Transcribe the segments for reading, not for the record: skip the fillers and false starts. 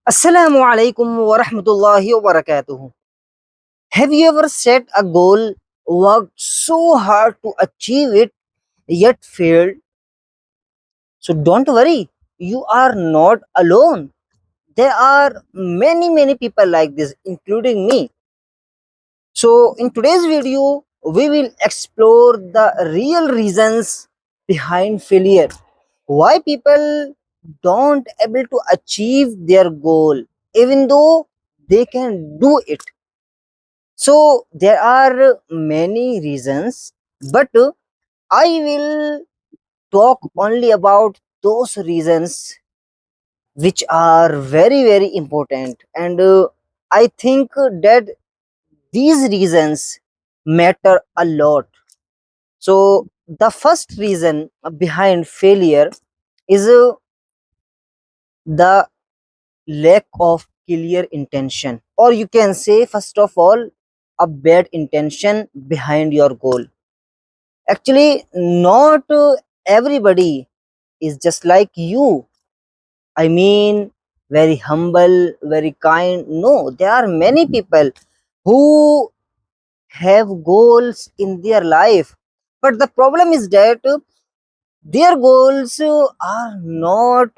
Assalamu alaikum wa rahmatullahi wa barakatuh. Have you ever set a goal, worked so hard to achieve it, yet failed? So don't worry, you are not alone. There are many people like this, including me. So in today's video, we will explore the real reasons behind failure. Why people don't able to achieve their goal, even though they can do it. So there are many reasons, but I will talk only about those reasons which are very important, and I think that these reasons matter a lot. So the first reason behind failure is the lack of clear intention, or you can say, first of all, a bad intention behind your goal. Actually, not everybody is just like you. I mean, very humble, very kind. No, there are many people who have goals in their life. But the problem is that their goals are not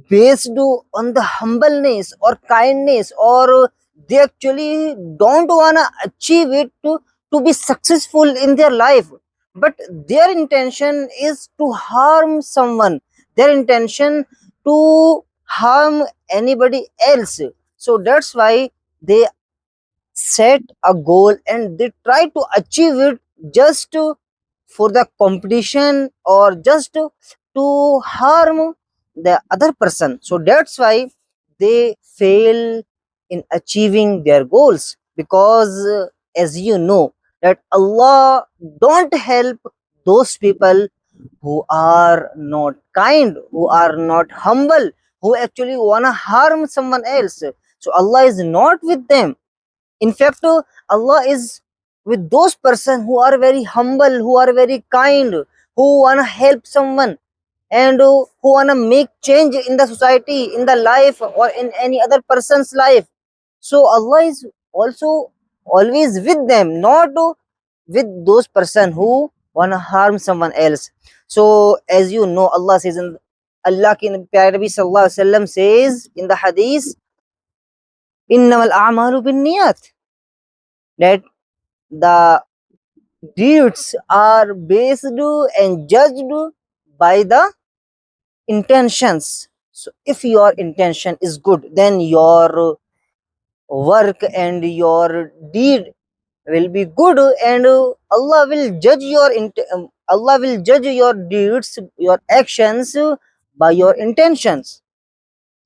based on the humbleness or kindness, or they actually don't wanna achieve it to be successful in their life, but their intention is to harm someone, their intention to harm anybody else. So that's why they set a goal and they try to achieve it just for the competition, or just to harm the other person. So that's why they fail in achieving their goals, because as you know that Allah don't help those people who are not kind, who are not humble, who actually wanna harm someone else. So Allah is not with them. In fact, Allah is with those person who are very humble, who are very kind, who wanna help someone, and who wanna make change in the society, in the life, or in any other person's life. So Allah is also always with them, not with those person who wanna harm someone else. So as you know, Allah says in Allah ki Pyare Nabi sallallahu alaihi wasallam says in the hadith, innamal a'malu bin niyat, that the deeds are based and judged by the intentions. So if your intention is good, then your work and your deed will be good, and Allah will judge your Allah will judge your deeds, your actions, by your intentions.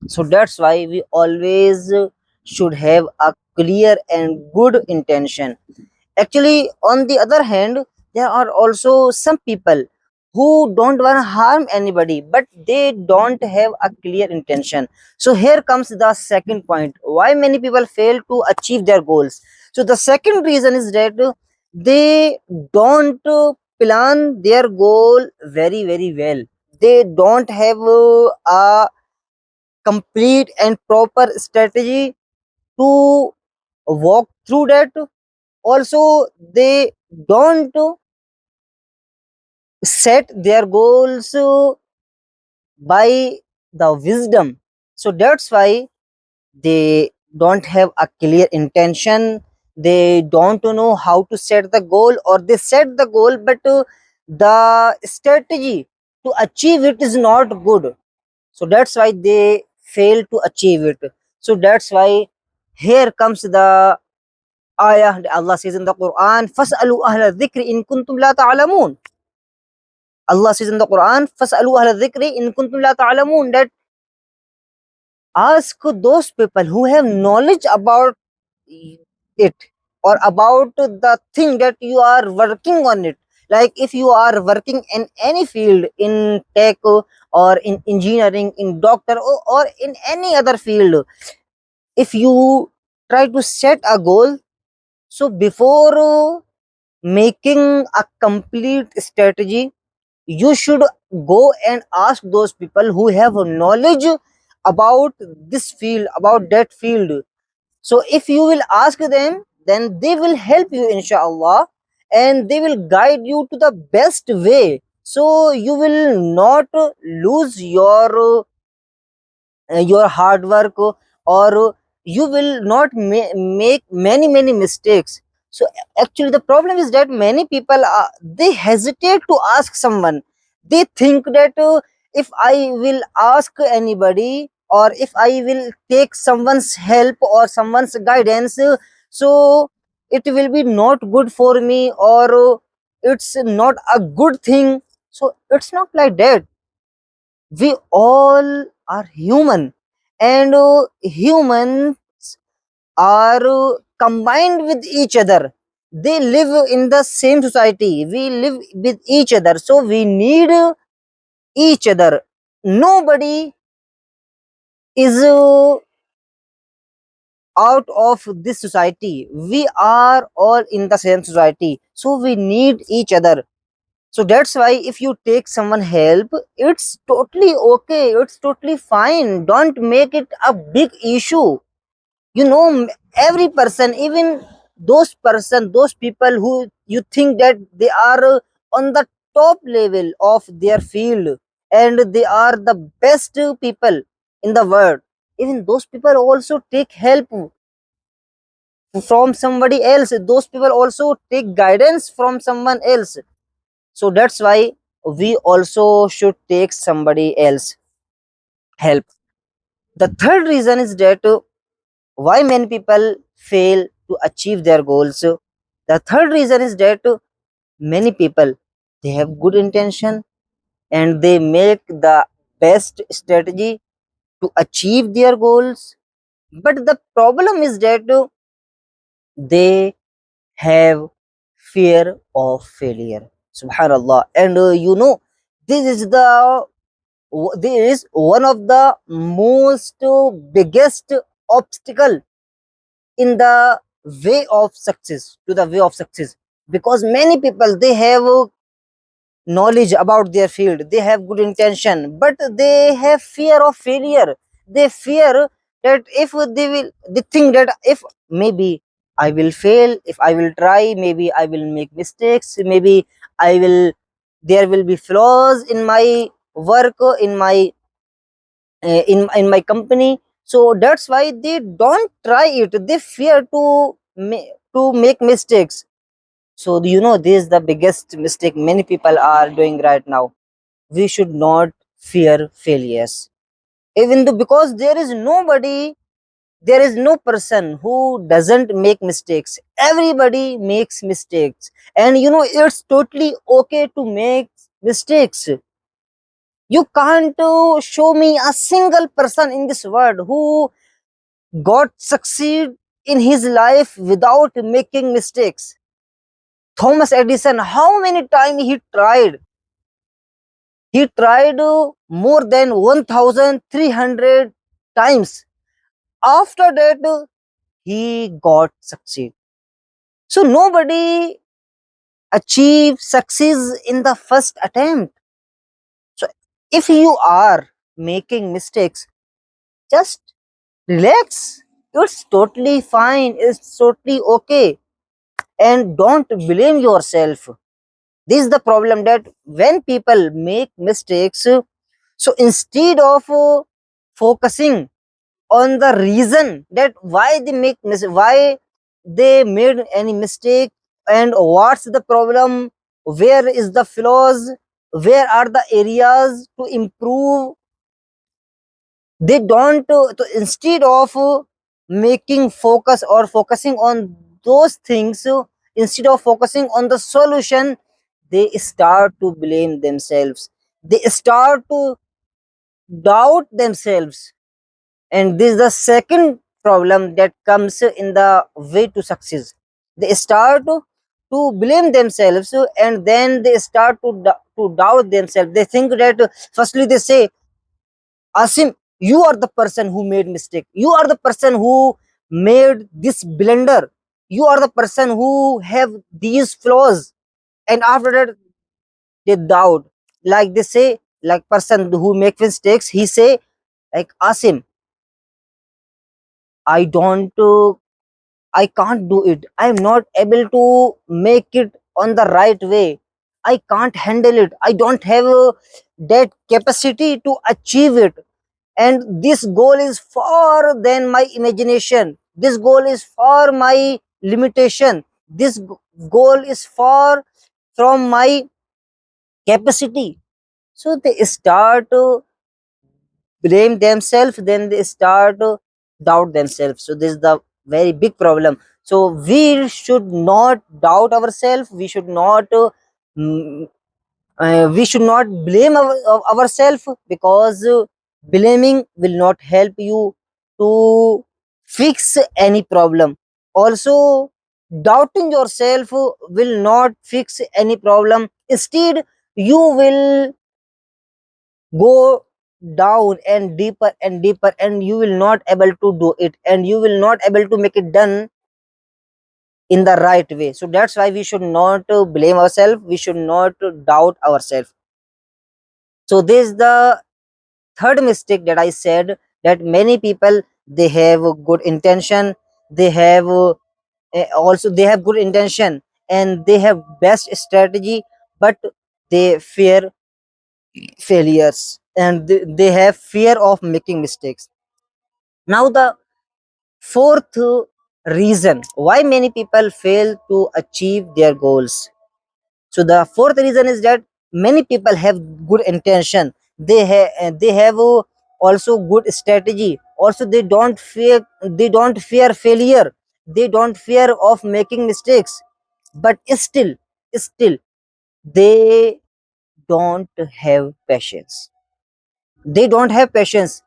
So that's why we always should have a clear and good intention. Actually, on the other hand, there are also some people who don't want to harm anybody, but they don't have a clear intention. So here comes the second point, why many people fail to achieve their goals. So the second reason is that they don't plan their goal very well. They don't have a complete and proper strategy to walk through that. Also, they don't set their goals by the wisdom. So that's why they don't have a clear intention, they don't know how to set the goal, or they set the goal, but the strategy to achieve it is not good. So that's why they fail to achieve it. So that's why here comes the ayah that Allah says in the Quran, fas'alu ahla dhikri in kuntum la ta'lamun. Allah says in the Quran, fas'alu ahla dhikri in kuntum la ta'lamun, that ask those people who have knowledge about it, or about the thing that you are working on it. Like if you are working in any field, in tech, or in engineering, in doctor, or in any other field, if you try to set a goal, so before making a complete strategy, you should go and ask those people who have knowledge about this field, about that field. So if you will ask them, then they will help you, inshallah, and they will guide you to the best way. So you will not lose your hard work, or you will not make many mistakes. So actually the problem is that many people they hesitate to ask someone. They think that if I will ask anybody, or if I will take someone's help or someone's guidance, so it will be not good for me, or it's not a good thing. So it's not like that. We all are human, and humans are combined with each other. They live in the same society, we live with each other, so we need each other. Nobody is out of this society. We are all in the same society, so we need each other. So that's why if you take someone help, it's totally okay, it's totally fine. Don't make it a big issue. You know, every person, even those people who you think that they are on the top level of their field, and they are the best people in the world, even those people also take help from somebody else. Those people also take guidance from someone else. So that's why we also should take somebody else help. The third reason is that why many people fail to achieve their goals. The third reason is that many people, they have good intention, and they make the best strategy to achieve their goals, but the problem is that they have fear of failure. Subhanallah. And this is this is one of the most biggest obstacle in the way of success, to the way of success. Because many people, they have knowledge about their field, they have good intention, but they have fear of failure. They fear that if they think that if maybe I will fail, if I will try, maybe I will make mistakes, maybe I will, there will be flaws in my work, in my in my company. So that's why they don't try it. They fear to make mistakes. So this is the biggest mistake many people are doing right now. We should not fear failures, even though, because there is no person who doesn't make mistakes. Everybody makes mistakes, and it's totally okay to make mistakes. You can't show me a single person in this world who got succeed in his life without making mistakes. Thomas Edison, how many times he tried? He tried more than 1300 times. After that, he got succeed. So nobody achieves success in the first attempt. So if you are making mistakes, just relax. It's totally fine. It's totally okay. And don't blame yourself. This is the problem, that when people make mistakes, so instead of focusing on the reason that why they why they made any mistake, and what's the problem, where is the flaws, where are the areas to improve, they don't instead of making focus or focusing on those things, instead of focusing on the solution, they start to blame themselves, they start to doubt themselves. And this is the second problem that comes in the way to success. They start to blame themselves, and then they start to doubt themselves. They think that firstly they say, Asim, you are the person who made mistake. You are the person who made this blender. You are the person who have these flaws. And after that, they doubt. Like they say, like person who make mistakes, he say, like Asim, I don't I can't do it. I'm not able to make it on the right way. I can't handle it. I don't have that capacity to achieve it. And this goal is far than my imagination. This goal is far my limitation. This goal is far from my capacity. So they start blame themselves, then they start doubt themselves. So this is the very big problem. So we should not doubt ourselves, mm, we should not blame ourselves, because blaming will not help you to fix any problem. Also, doubting yourself will not fix any problem. Instead, you will go down and deeper, and you will not able to do it, and you will not able to make it done in the right way. So that's why we should not blame ourselves, we should not doubt ourselves. So this is the third mistake that I said, that many people, they have a good intention, they have also they have good intention, and they have best strategy, but they fear failures, and they have fear of making mistakes. Now the fourth reason why many people fail to achieve their goals. So the fourth reason is that many people have good intention. They have also good strategy. Also, they don't fear failure. They don't fear of making mistakes. But still they don't have patience. They don't have patience.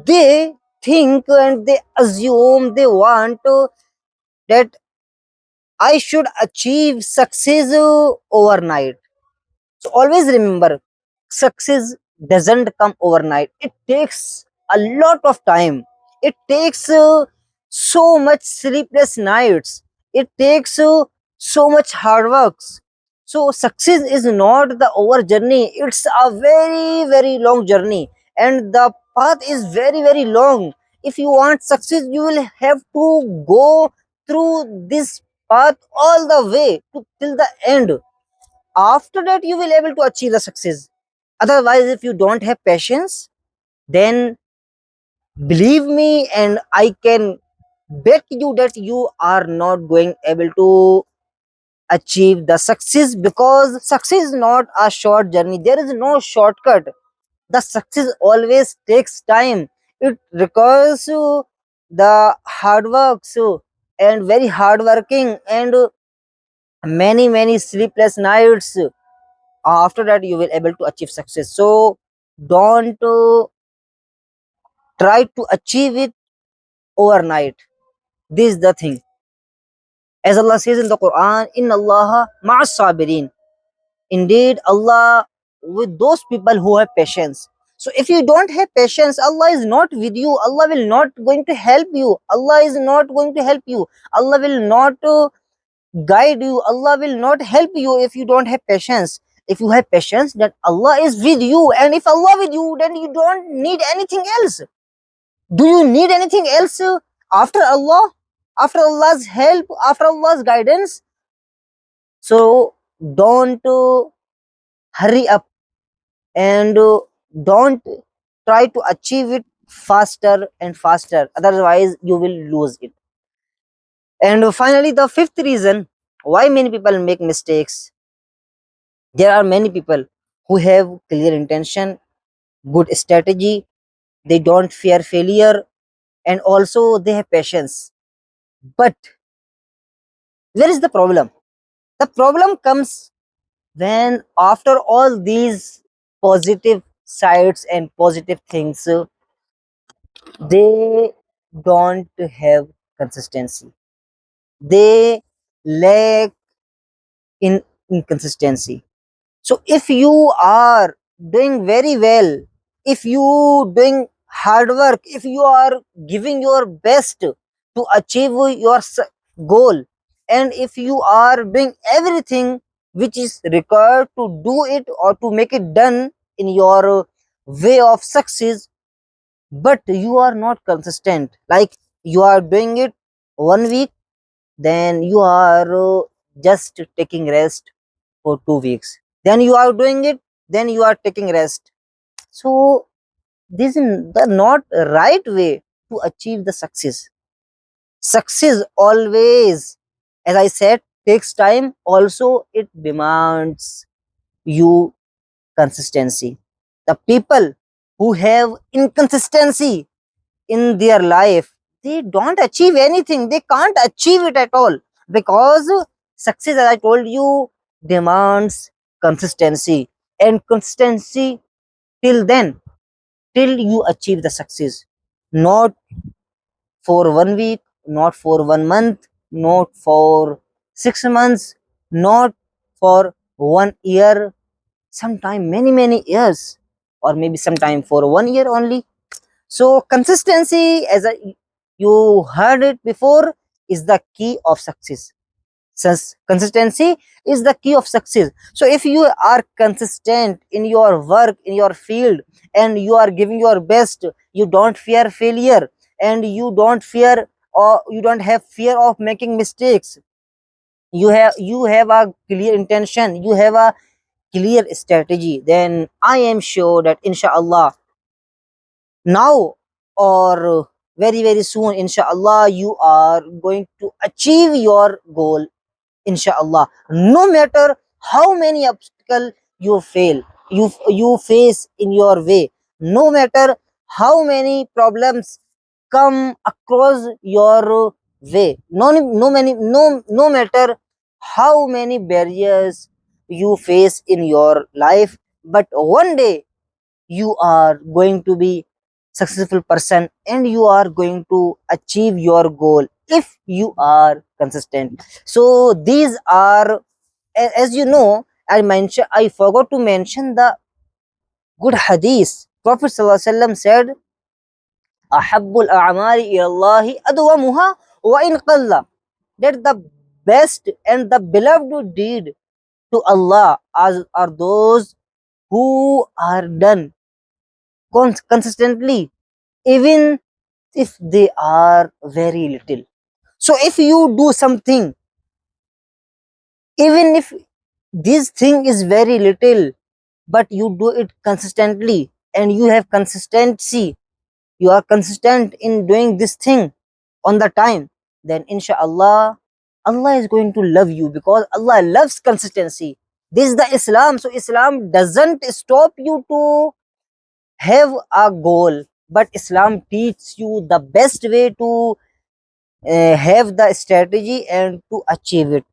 They think and they assume, they want that I should achieve success overnight. So always remember, success doesn't come overnight. It takes a lot of time. It takes so much sleepless nights. It takes so much hard works. So success is not the over journey. It's a very very long journey, and the path is very very long. If you want success, you will have to go through this path all the way to till the end. After that you will able to achieve the success. Otherwise, if you don't have patience, then believe me, and I can bet you that you are not going able to achieve the success, because success is not a short journey. There is no shortcut. The success always takes time. It requires the hard work, and very hard working, and many many sleepless nights. After that you will able to achieve success. So don't try to achieve it overnight. This is the thing. As Allah says in the Quran, inna allaha ma'as sabirin, indeed Allah with those people who have patience. So if you don't have patience, Allah is not with you. Allah will not going to help you. Allah is not going to help you. Allah will not guide you. Allah will not help you if you don't have patience. If you have patience, then Allah is with you, and if Allah with you, then you don't need anything else. Do you need anything else after Allah, after Allah's help, after Allah's guidance? So don't hurry up, and don't try to achieve it faster and faster, otherwise you will lose it. And finally, the fifth reason why many people make mistakes. There are many people who have clear intention, good strategy, they don't fear failure, and also they have patience. But where is the problem? The problem comes when, after all these positive sides and positive things, they don't have consistency. They lack in inconsistency. So if you are doing very well, if you doing hard work, if you are giving your best to achieve your goal, and if you are doing everything which is required to do it or to make it done in your way of success, but you are not consistent. Like you are doing it 1 week, then you are just taking rest for 2 weeks, then you are doing it, then you are taking rest. So this is the not right way to achieve the success. Success always, as I said, takes time. Also, it demands you consistency. The people who have inconsistency in their life, they don't achieve anything. They can't achieve it at all, because success, as I told you, demands consistency, and consistency till then, till you achieve the success, not for 1 week, not for 1 month, not for 6 months, not for 1 year, sometime many years, or maybe sometime for 1 year only. So consistency, you heard it before, is the key of success. Since consistency is the key of success. So if you are consistent in your work, in your field, and you are giving your best, you don't fear failure, and you don't have fear of making mistakes. You have a clear intention, you have a clear strategy, then I am sure that inshallah, now or very soon, inshallah, you are going to achieve your goal, inshallah, no matter how many obstacles you face in your way, no matter how many problems come across your way, no matter how many barriers you face in your life, but one day you are going to be successful person, and you are going to achieve your goal if you are consistent. So these are, as you know, I forgot to mention the good hadith. Prophet sallallahu alaihi wasallam said, ahabbul a'mali ila allahi adwamuha wa in qalla, that the best and the beloved deed to Allah are those who are done consistently, even if they are very little. So if you do something, even if this thing is very little, but you do it consistently, and you have consistency, you are consistent in doing this thing on the time, then inshallah, Allah is going to love you, because Allah loves consistency. This is the Islam. So Islam doesn't stop you to have a goal, but Islam teaches you the best way to have the strategy and to achieve it.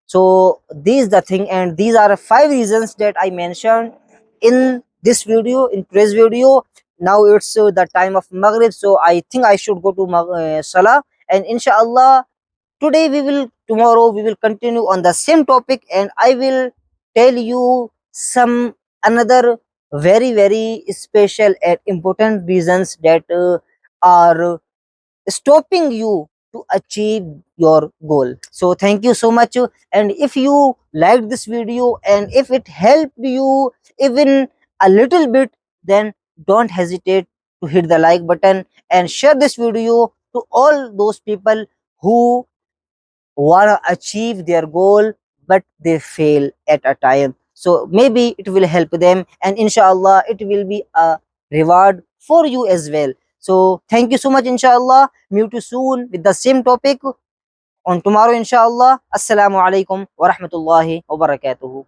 So these the thing, and these are 5 reasons that I mentioned in this video, in today's video. Now it's the time of Maghrib, so I think I should go to Salah, and inshallah tomorrow we will continue on the same topic, and I will tell you some another very special and important reasons that are stopping you to achieve your goal. So thank you so much, and if you liked this video and if it helped you even a little bit, then don't hesitate to hit the like button and share this video to all those people who want to achieve their goal, but they fail at a time. So maybe it will help them, and inshallah it will be a reward for you as well. So thank you so much, inshallah. Meet you soon with the same topic on tomorrow, inshallah. Assalamu alaikum wa rahmatullahi wa barakatuhu.